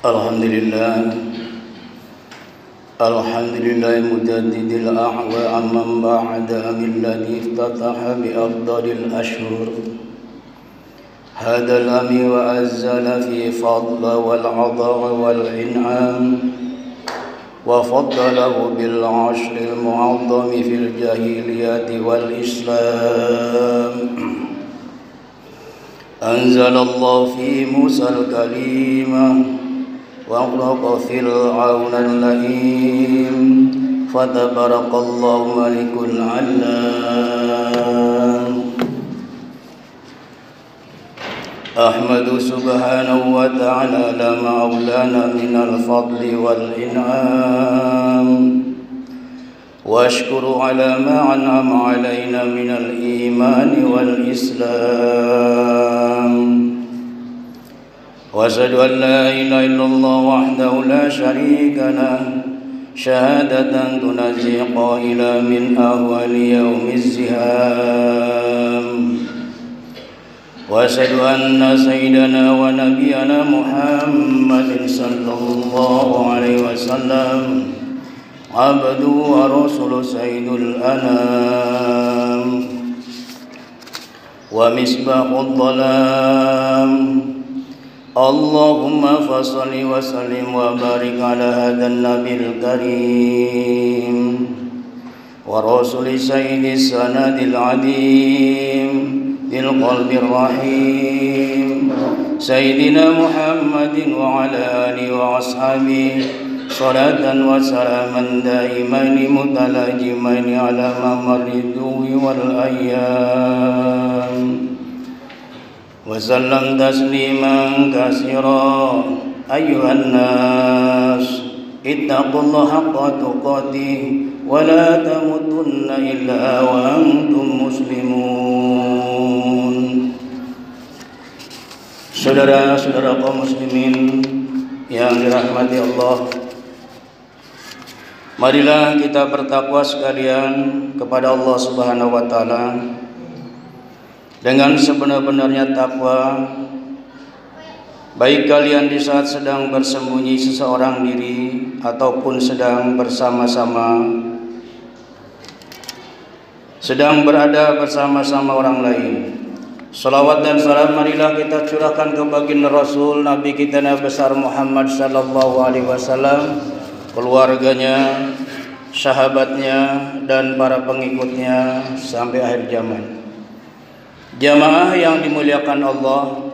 Alhamdulillah mujaddidil ahwa amman ba'da min ladhi iftataha bi afdalil ashhur hadal ami wa azzala fi fadla wal 'adha wal in'am wa faddalahu bil 'ashril mu'azzami fil jahiliyati wal islam. Anzalallahu fi Musal kalimah وأغرق فرعون اللئيم فتبارك الله ملك العلام. أحمد سبحانه وتعالى لما أولانا من الفضل والإنعام وأشكر على ما أنعم علينا من الإيمان والإسلام. وأشهد أن لا إله إلا الله وحده لا شريك له شهادة تنزي قائلا من أول يوم الزهام. وأشهد أن سيدنا ونبينا محمد صلى الله عليه وسلم عبده ورسوله سيد الأنام ومصباح الظلام. اللهم فصل وسلم وبارك على هذا النبي الكريم ورسول سيد السند العظيم ذي القلب الرحيم سيدنا محمد وعلى آله وأصحابه صلاة وسلاما دائمين متلاجمين على ممر الدهور والأيام وسلم تسليما كثيرا. أيها الناس اتقوا الله حق تقاته ولا تموتن إلا وأنتم مسلمون. Saudara-saudara kaum muslimin yang dirahmati Allah, marilah kita bertakwa sekalian kepada Allah Subhanahu wa taala dengan sebenar-benarnya takwa, baik kalian di saat sedang bersembunyi seseorang diri ataupun sedang bersama-sama, sedang berada bersama-sama orang lain. Salawat dan salam marilah kita curahkan ke baginda Rasul Nabi kita Nabi besar Muhammad sallallahu alaihi wasallam, keluarganya, sahabatnya dan para pengikutnya sampai akhir zaman. Jamaah yang dimuliakan Allah,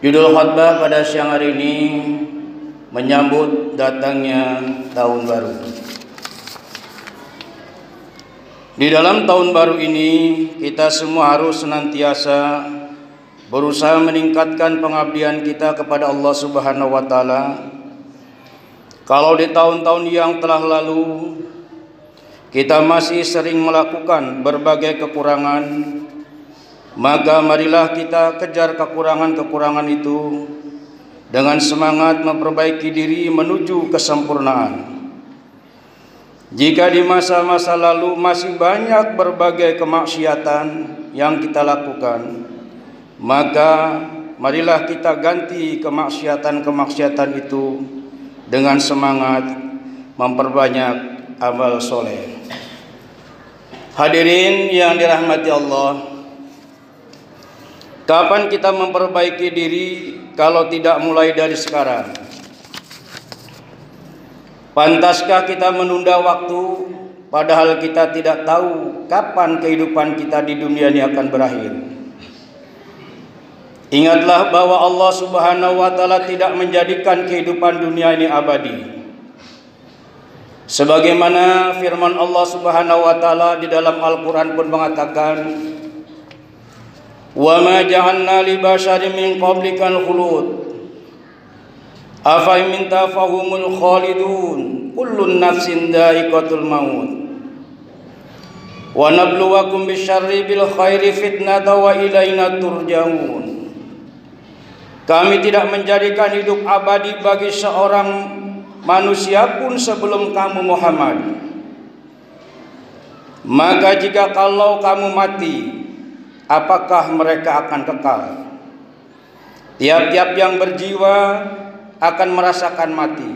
judul khutbah pada siang hari ini menyambut datangnya tahun baru. Di dalam tahun baru ini kita semua harus senantiasa berusaha meningkatkan pengabdian kita kepada Allah Subhanahu wa taala. Kalau di tahun-tahun yang telah lalu kita masih sering melakukan berbagai kekurangan, maka marilah kita kejar kekurangan-kekurangan itu dengan semangat memperbaiki diri menuju kesempurnaan. Jika di masa-masa lalu masih banyak berbagai kemaksiatan yang kita lakukan, maka marilah kita ganti kemaksiatan-kemaksiatan itu dengan semangat memperbanyak amal soleh. Hadirin yang dirahmati Allah, kapan kita memperbaiki diri kalau tidak mulai dari sekarang? Pantaskah kita menunda waktu padahal kita tidak tahu kapan kehidupan kita di dunia ini akan berakhir? Ingatlah bahwa Allah Subhanahu wa taala tidak menjadikan kehidupan dunia ini abadi. Sebagaimana firman Allah Subhanahu wa taala di dalam Al-Qur'an pun mengatakan, "Wa ma ja'alna li basharin min qablikal khulud afa in tafahumul khalidun kullun nafsin dha'iqatul maut wa nabluwakum bisyarri bil khairi fitnatan wa ilaina turja'un." Kami tidak menjadikan hidup abadi bagi seorang manusia pun sebelum kamu Muhammad. Maka jika kalau kamu mati, apakah mereka akan kekal? Tiap-tiap yang berjiwa akan merasakan mati.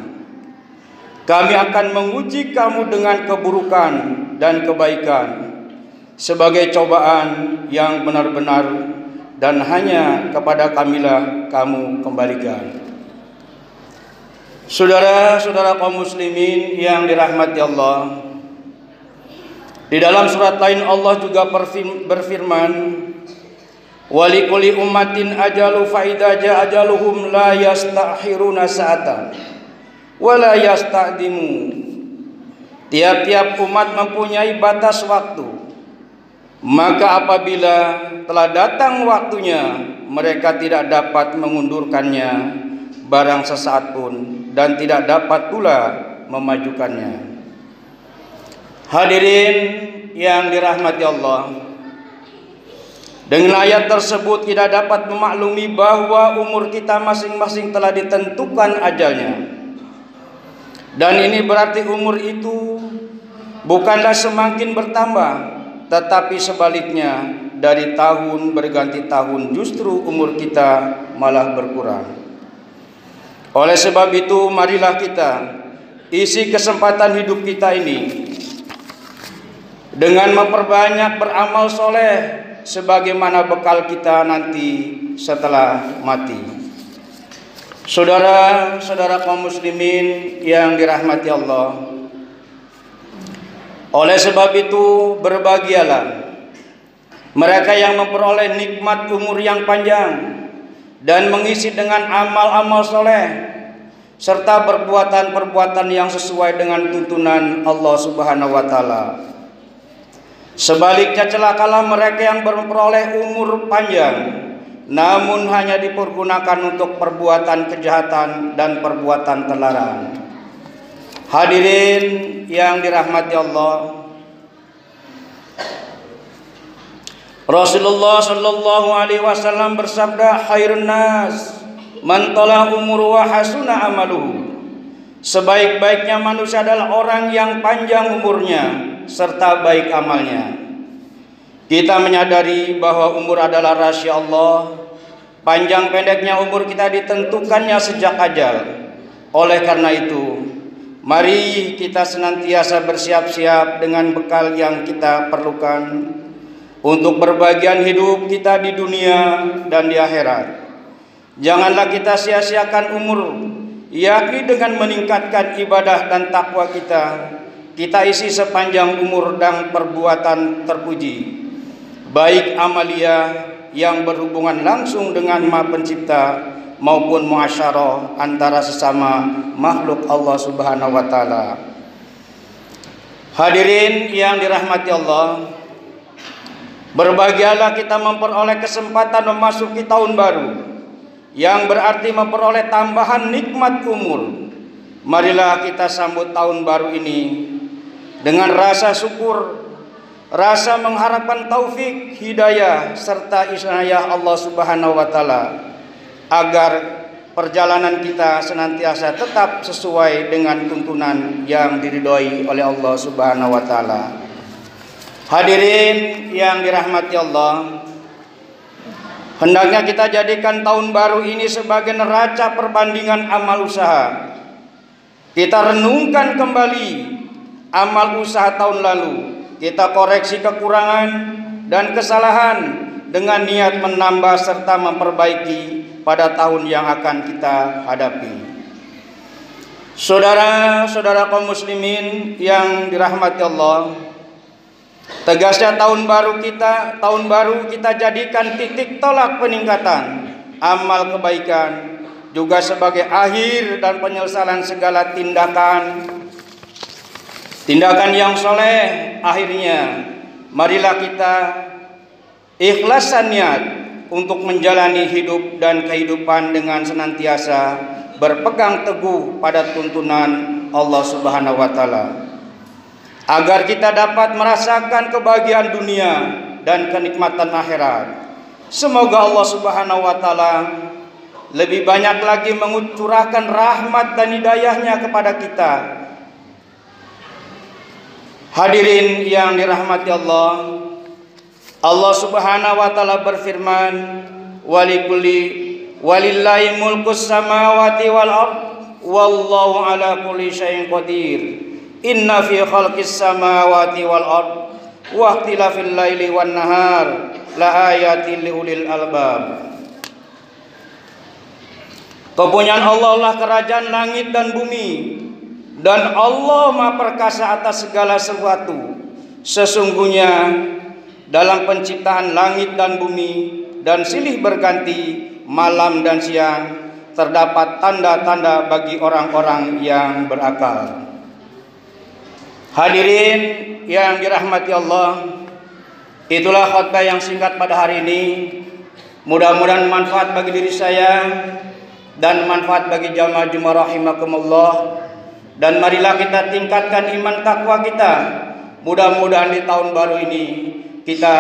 Kami akan menguji kamu dengan keburukan dan kebaikan sebagai cobaan yang benar-benar, dan hanya kepada Kamilah kamu kembalikan. Saudara-saudara kaum muslimin yang dirahmati Allah, di dalam surat lain Allah juga berfirman, "Walikulli ummatin ajalu fa idza jaa ajaluhum la yastakhiruna sa'atan wa la yastaqdimu." Tiap-tiap umat mempunyai batas waktu, maka apabila telah datang waktunya, mereka tidak dapat mengundurkannya barang sesaat pun, dan tidak dapat pula memajukannya. Hadirin yang dirahmati Allah, dengan ayat tersebut kita dapat memaklumi bahwa umur kita masing-masing telah ditentukan ajalnya. Dan ini berarti umur itu bukanlah semakin bertambah, tetapi sebaliknya, dari tahun berganti tahun justru umur kita malah berkurang. Oleh sebab itu, marilah kita isi kesempatan hidup kita ini dengan memperbanyak beramal soleh sebagaimana bekal kita nanti setelah mati. Saudara-saudara kaum muslimin yang dirahmati Allah, oleh sebab itu berbahagialah mereka yang memperoleh nikmat umur yang panjang dan mengisi dengan amal-amal soleh serta perbuatan-perbuatan yang sesuai dengan tuntunan Allah Subhanahu wa Ta'ala. Sebaliknya, celakalah mereka yang memperoleh umur panjang namun hanya dipergunakan untuk perbuatan kejahatan dan perbuatan terlarang. Hadirin yang dirahmati Allah, Rasulullah Shallallahu Alaihi Wasallam bersabda, "Khairun nas man tala umur wa hasuna amaluhu." Sebaik-baiknya manusia adalah orang yang panjang umurnya serta baik amalnya. Kita menyadari bahwa umur adalah rahasia Allah. Panjang pendeknya umur kita ditentukannya sejak ajal. Oleh karena itu, mari kita senantiasa bersiap-siap dengan bekal yang kita perlukan untuk berbahagian hidup kita di dunia dan di akhirat. Janganlah kita sia-siakan umur, yakni dengan meningkatkan ibadah dan takwa kita. Kita isi sepanjang umur dan perbuatan terpuji, baik amalia yang berhubungan langsung dengan Maha Pencipta maupun muasyarah antara sesama makhluk Allah Subhanahu wa Ta'ala. Hadirin yang dirahmati Allah, berbahagialah kita memperoleh kesempatan memasuki tahun baru, yang berarti memperoleh tambahan nikmat umur. Marilah kita sambut tahun baru ini dengan rasa syukur, rasa mengharapkan taufik, hidayah, serta inayah Allah Subhanahu wa Ta'ala, agar perjalanan kita senantiasa tetap sesuai dengan tuntunan yang diridhoi oleh Allah Subhanahu wa Ta'ala. Hadirin yang dirahmati Allah, hendaknya kita jadikan tahun baru ini sebagai neraca perbandingan amal usaha. Kita renungkan kembali amal usaha tahun lalu, kita koreksi kekurangan dan kesalahan dengan niat menambah serta memperbaiki pada tahun yang akan kita hadapi. Saudara-saudara kaum muslimin yang dirahmati Allah, tegasnya tahun baru kita jadikan titik tolak peningkatan amal kebaikan, juga sebagai akhir dan penyelesaian segala tindakan yang soleh. Akhirnya, marilah kita ikhlasan niat untuk menjalani hidup dan kehidupan dengan senantiasa berpegang teguh pada tuntunan Allah Subhanahu wa Ta'ala, agar kita dapat merasakan kebahagiaan dunia dan kenikmatan akhirat. Semoga Allah Subhanahu wa Ta'ala lebih banyak lagi mengucurahkan rahmat dan hidayahnya kepada kita. Hadirin yang dirahmati Allah, Allah Subhanahu wa Ta'ala berfirman, "Walikulli Walillahi mulkus samawati wal ard wallahu ala kulli syai'in qadir. Inna fi khalqis samawati wal ard wa ikhtilafil laili wan nahar la ayatin liulil albab. Kepunyaan Allah lah kerajaan langit dan bumi, dan Allah Maha perkasa atas segala sesuatu. Sesungguhnya dalam penciptaan langit dan bumi dan silih berganti malam dan siang terdapat tanda-tanda bagi orang-orang yang berakal. Hadirin yang dirahmati Allah, itulah khutbah yang singkat pada hari ini. Mudah-mudahan manfaat bagi diri saya dan manfaat bagi jamaah Jumat rahimakumullah. Dan marilah kita tingkatkan iman takwa kita. Mudah-mudahan di tahun baru ini kita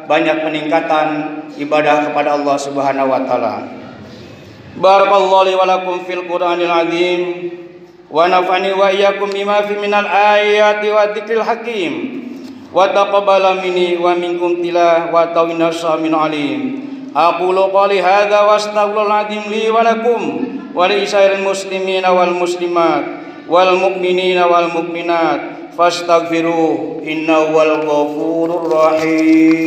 banyak peningkatan ibadah kepada Allah Subhanahu wa taala. Barakallahu li wa lakum fil Qur'anil azim wa nafa'ani wa iyyakum bima fi minal ayati wa dzikril hakim wa taqabbala minni wa minkum tilawatan nasamin alim. Aqulu qali hadza wa astaghfirul azim li wa lakum wa li sairil muslimina wal muslimat wal mu'minina wal mu'minat fastaghfiruh innahu wal ghafurur rahim.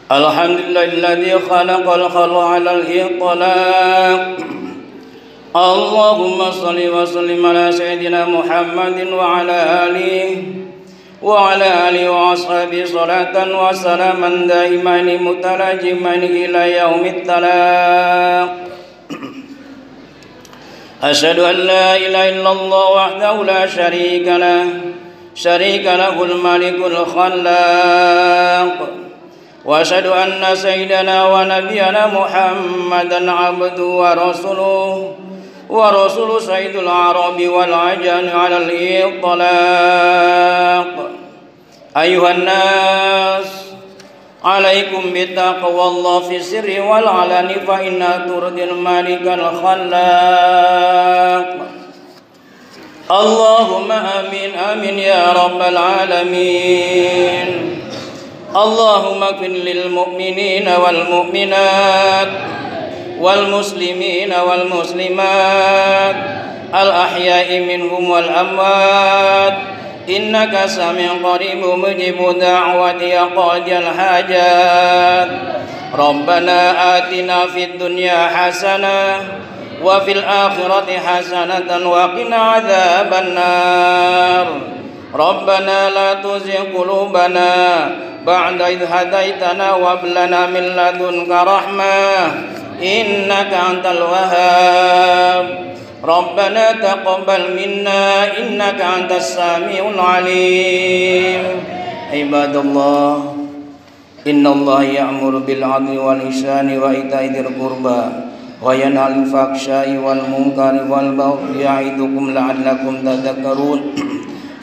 Alhamdulillahilladzi khalaqal khalqa 'alal itlaq. Allahumma shalli wa sallim ala sayyidina Muhammadin wa ala alihi wa ashabihi salatan wa salaman daimani mutalajiman ila yaumit talaq. Asyhadu an la ilaha illallah wahdahu la syarika lahul malikul khallaq. Wa asyhadu anna sayyidana wa nabiyyana Muhammadan abduhu wa rasuluh sayyidul arabi wal ajami 'alal itlaq. Ayuhan nas, alaikum bittaqwallah fi sirri wal 'alani fa inna turdil malikal khallaq. Allahumma amin amin ya rabbal alamin. Allahumma ighfir lil mu'minina wal mu'minat wal muslimina wal muslimat al ahya'i minhum wal amwat innaka sami'un qaribun mujibud da'wati ya qadiyal hajat. Rabbana atina fid dunya hasanah wa fil akhirati hasanatan wa qina adzaban nar. Rabbana la tuzigh qulubana ba'da idh hadaitana wa hab lana min ladunka rahmah innaka antal wahhab. Rabbana taqabbal minna innaka antas samiul alim. Ibadallah, innallaha ya'muru bil 'adli wal ihsani wa ita'i dzil qurba wa yanha 'anil fahsya'i wal munkari wal baghi ya'idukum la'allakum tadhakkarun.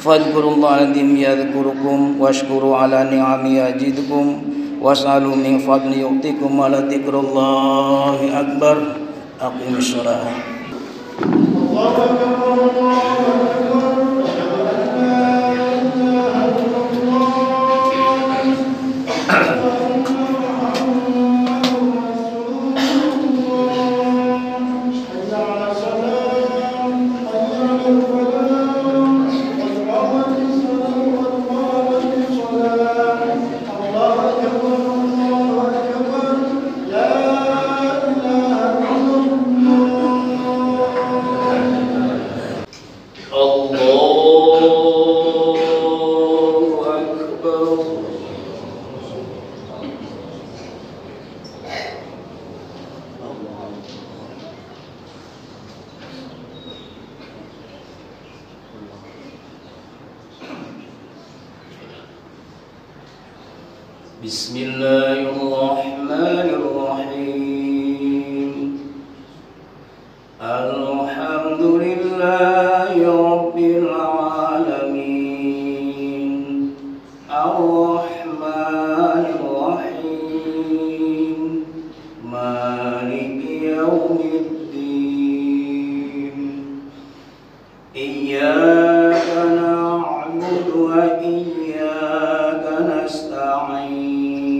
Fadhkurullaha al-'azim yadhkurukum washkuru ala ni'ami yazidkum was'alu min fadli yu'tikum wa la dzikrullahi akbar. Aqimis shalah. Allahu akbar. Bismillahirrahmanirrahim. Alhamdulillahi rabbil alamin. Ar-Rahmanir Rahim. وإياك نستعين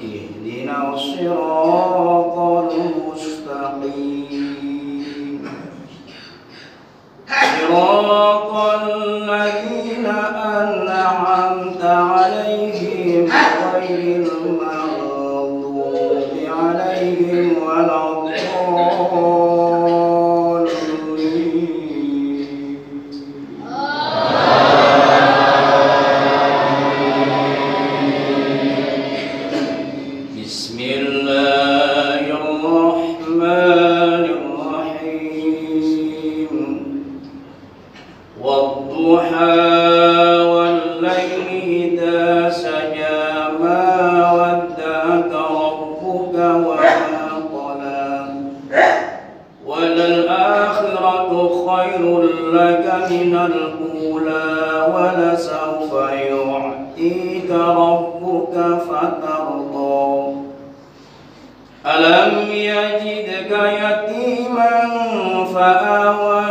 اهدنا الصراط المستقيم صراط الذين أنعمت عليهم غير المغضوب عليهم ولا من الأولى ولسوف يعطيك ربك فترضى ألم يجدك يتيما فآوى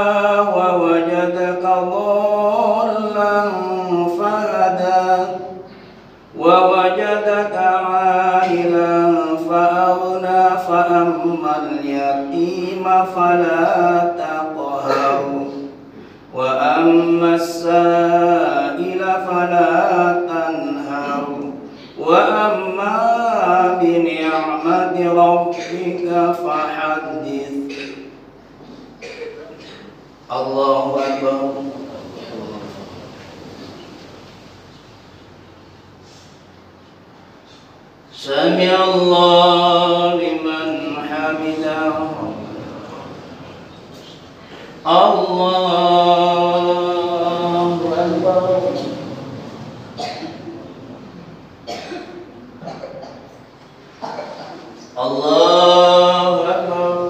ووجدك ضالا فهدى ووجدك عائلا فأغنى فأما اليتيم فلا تقهر وأما السائل فلا تنهر وأما بنعمة ربك فحدث. الله أكبر. سمع الله لمن حمده. الله أكبر. الله أكبر.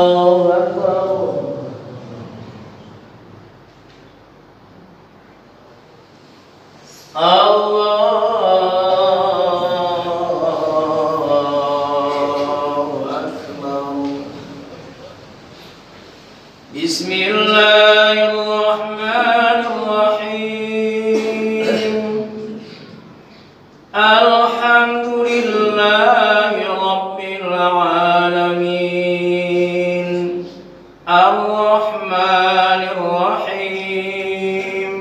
الله أكبر. بسم الله الرحمن الرحيم الحمد لله رب العالمين الرحمن الرحيم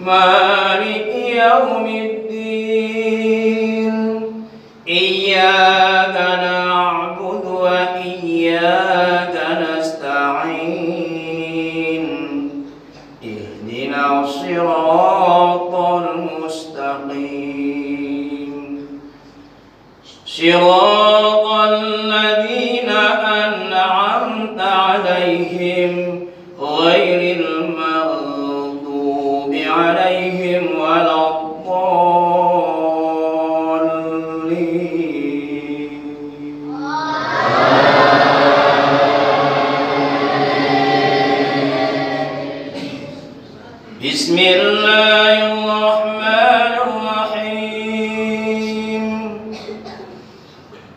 مالك يوم الدين إياك نعبد وإياك نستعين اهدنا الصراط المستقيم صراط الذين أنعمت عليهم غير المغضوب عليهم ولا الضالين. بسم الله الرحمن الرحيم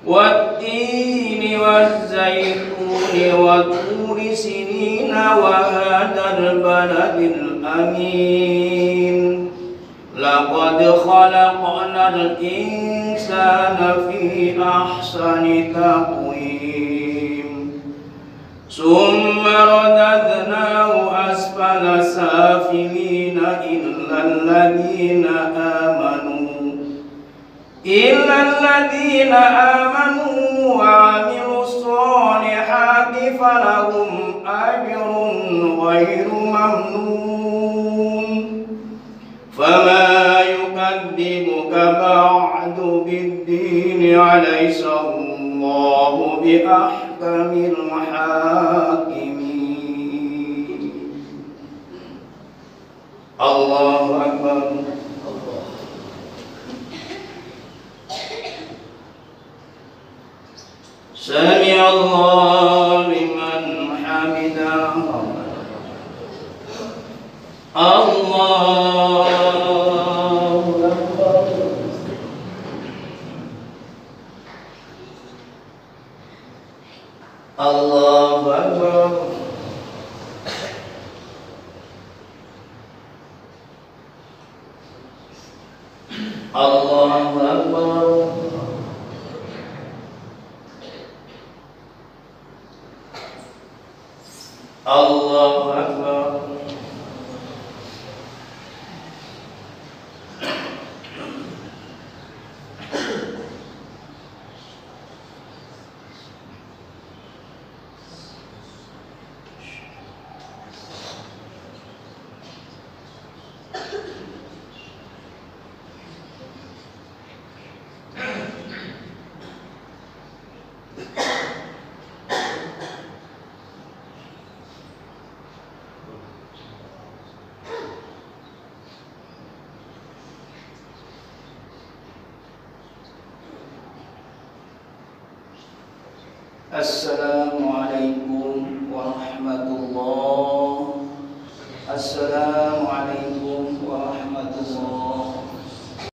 والتين والزيتون وطور سنين وهذا البلد الأمين لقد خلقنا الإنسان في أحسن تقويم ثم رددناه أسفل سافلين إلا الذين آمنوا وعملوا الصالحات فلهم أجر غير ممنون فما يكذبك بعد بالدين أليس الله بأحكم الحاكمين. الله أكبر. سمع الله لمن حمده. الله أكبر. Allahu Akbar. Allahu Akbar. Allahu Akbar. Assalamualaikum warahmatullahi wabarakatuh.